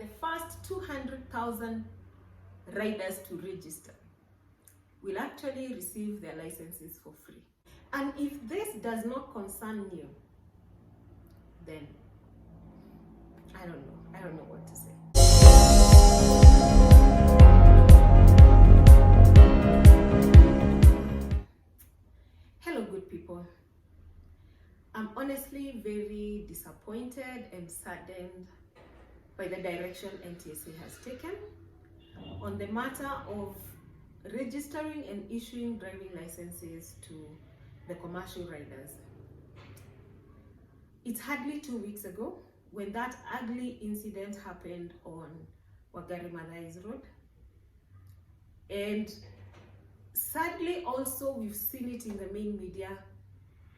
the first 200,000 riders to register will actually receive their licenses for free. And if this does not concern you, then I don't know what to say. Hello, good people. I'm honestly very disappointed and saddened by the direction NTSA has taken on the matter of registering and issuing driving licenses to the commercial riders. It's hardly 2 weeks ago when that ugly incident happened on Wagari Madhai's Road. And sadly also we've seen it in the main media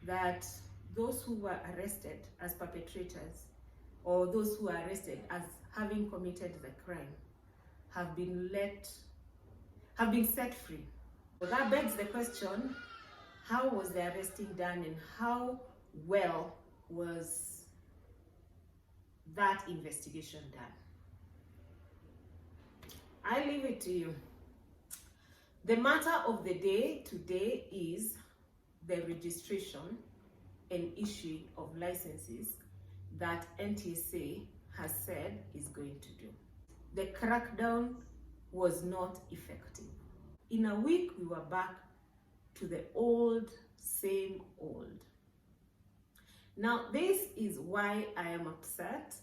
that those who were arrested as perpetrators, or those who are arrested as having committed the crime, have been set free. So that begs the question, how was the arresting done and how well was that investigation done? I leave it to you. The matter of the day today is the registration and issue of licenses that NTSA has said is going to do. The crackdown was not effective. In a week, we were back to the same old. Now, this is why I am upset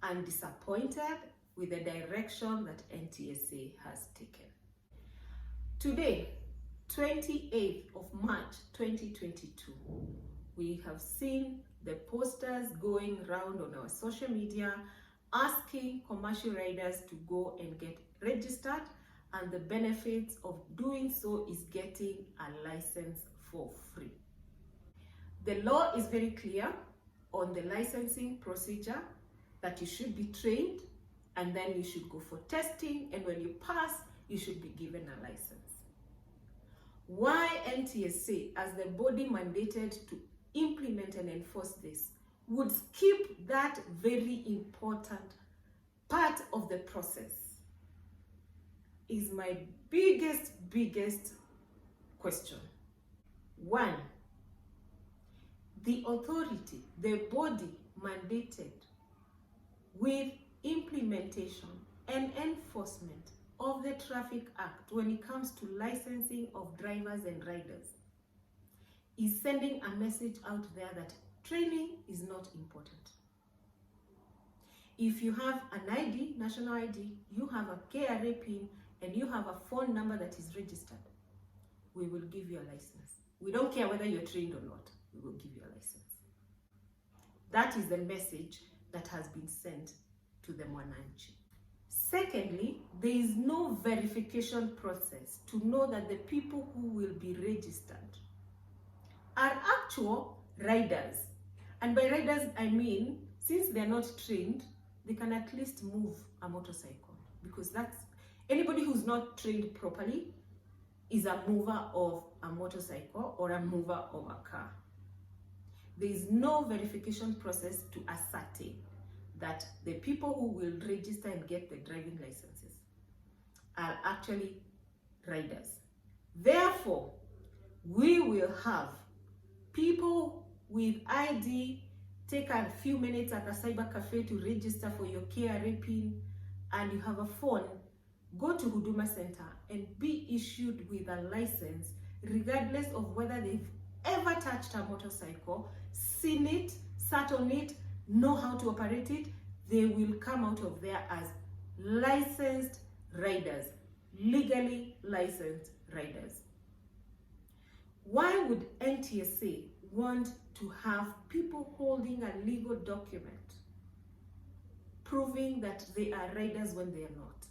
and disappointed with the direction that NTSA has taken. Today, 28th of March 2022, we have seen the posters going around on our social media asking commercial riders to go and get registered, and the benefits of doing so is getting a license for free. The law is very clear on the licensing procedure that you should be trained and then you should go for testing, and when you pass, you should be given a license. Why NTSA, as the body mandated to implement and enforce this, would skip that very important part of the process is my biggest question. One, the authority, the body mandated with implementation and enforcement of the Traffic Act when it comes to licensing of drivers and riders is sending a message out there that training is not important. If you have an ID, national ID, you have a KRA PIN, and you have a phone number that is registered, we will give you a license. We don't care whether you're trained or not, we will give you a license. That is the message that has been sent to the Mwananchi. Secondly, there is no verification process to know that the people who will be registered are actual riders. And by riders, I mean, since they're not trained, they can at least move a motorcycle, because that's anybody who's not trained properly is a mover of a motorcycle or a mover of a car. There is no verification process to ascertain that the people who will register and get the driving licenses are actually riders. Therefore, we will have people with ID take a few minutes at a cyber cafe to register for your KRA PIN, and you have a phone, go to Huduma Center and be issued with a license regardless of whether they've ever touched a motorcycle, seen it, sat on it, know how to operate it. They will come out of there as licensed riders, legally licensed riders. Why would NTSA want to have people holding a legal document proving that they are riders when they are not?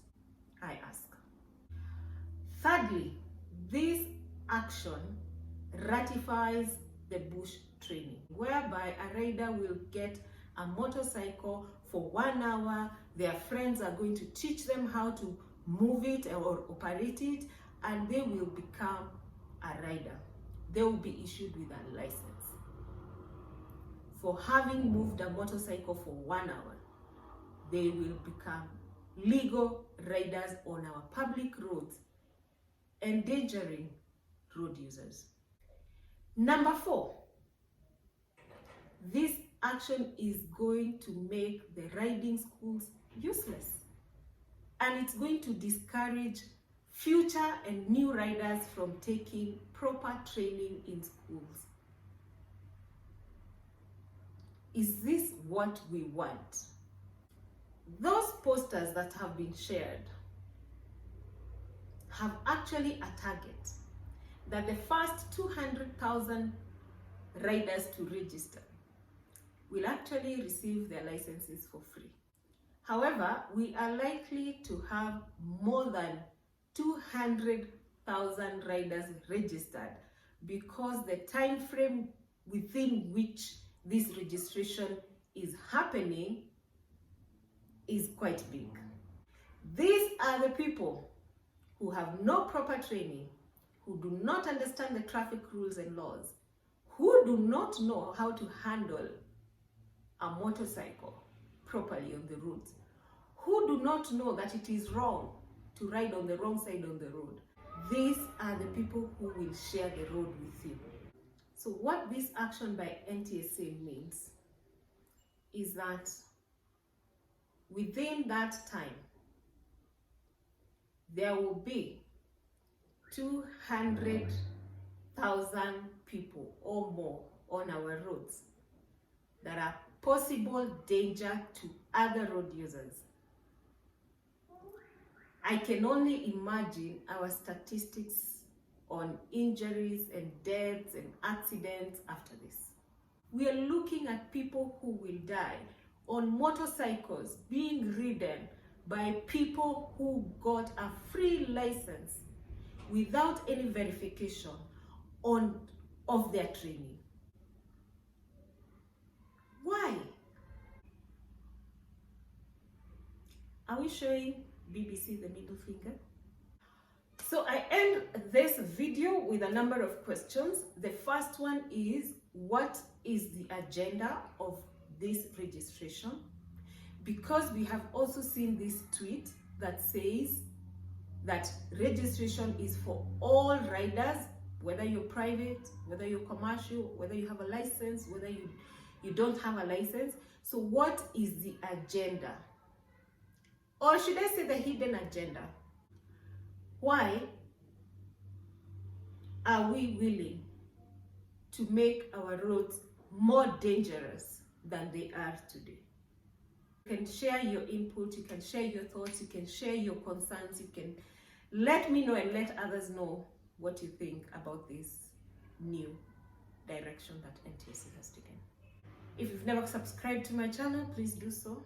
I ask. Thirdly, this action ratifies the bush training, whereby a rider will get a motorcycle for 1 hour. Their friends are going to teach them how to move it or operate it, and they will become a rider. They will be issued with a license for having moved a motorcycle for 1 hour. they will become legal riders on our public roads, endangering road users. Number 4, this action is going to make the riding schools useless, and it's going to discourage future and new riders from taking proper training in schools. Is this what we want? Those posters that have been shared have actually a target that the first 200,000 riders to register will actually receive their licenses for free. However, we are likely to have more than 200,000 riders registered because the time frame within which this registration is happening is quite big. These are the people who have no proper training, who do not understand the traffic rules and laws, who do not know how to handle a motorcycle properly on the roads, who do not know that it is wrong to ride on the wrong side of the road. These are the people who will share the road with you. So what this action by NTSA means is that within that time, there will be 200,000 people or more on our roads that are possible danger to other road users. I can only imagine our statistics on injuries and deaths and accidents after this. We are looking at people who will die on motorcycles being ridden by people who got a free license without any verification of their training. Why? Are we showing BBC the middle finger? So I end this video with a number of questions. The first one is, what is the agenda of this registration? Because we have also seen this tweet that says that registration is for all riders, whether you're private, whether you're commercial, whether you have a license, whether you don't have a license. So what is the agenda? Or should I say the hidden agenda? Why are we willing to make our roads more dangerous than they are today? You can share your input, you can share your thoughts, you can share your concerns, you can let me know and let others know what you think about this new direction that NTSA has taken. If you've never subscribed to my channel, please do so.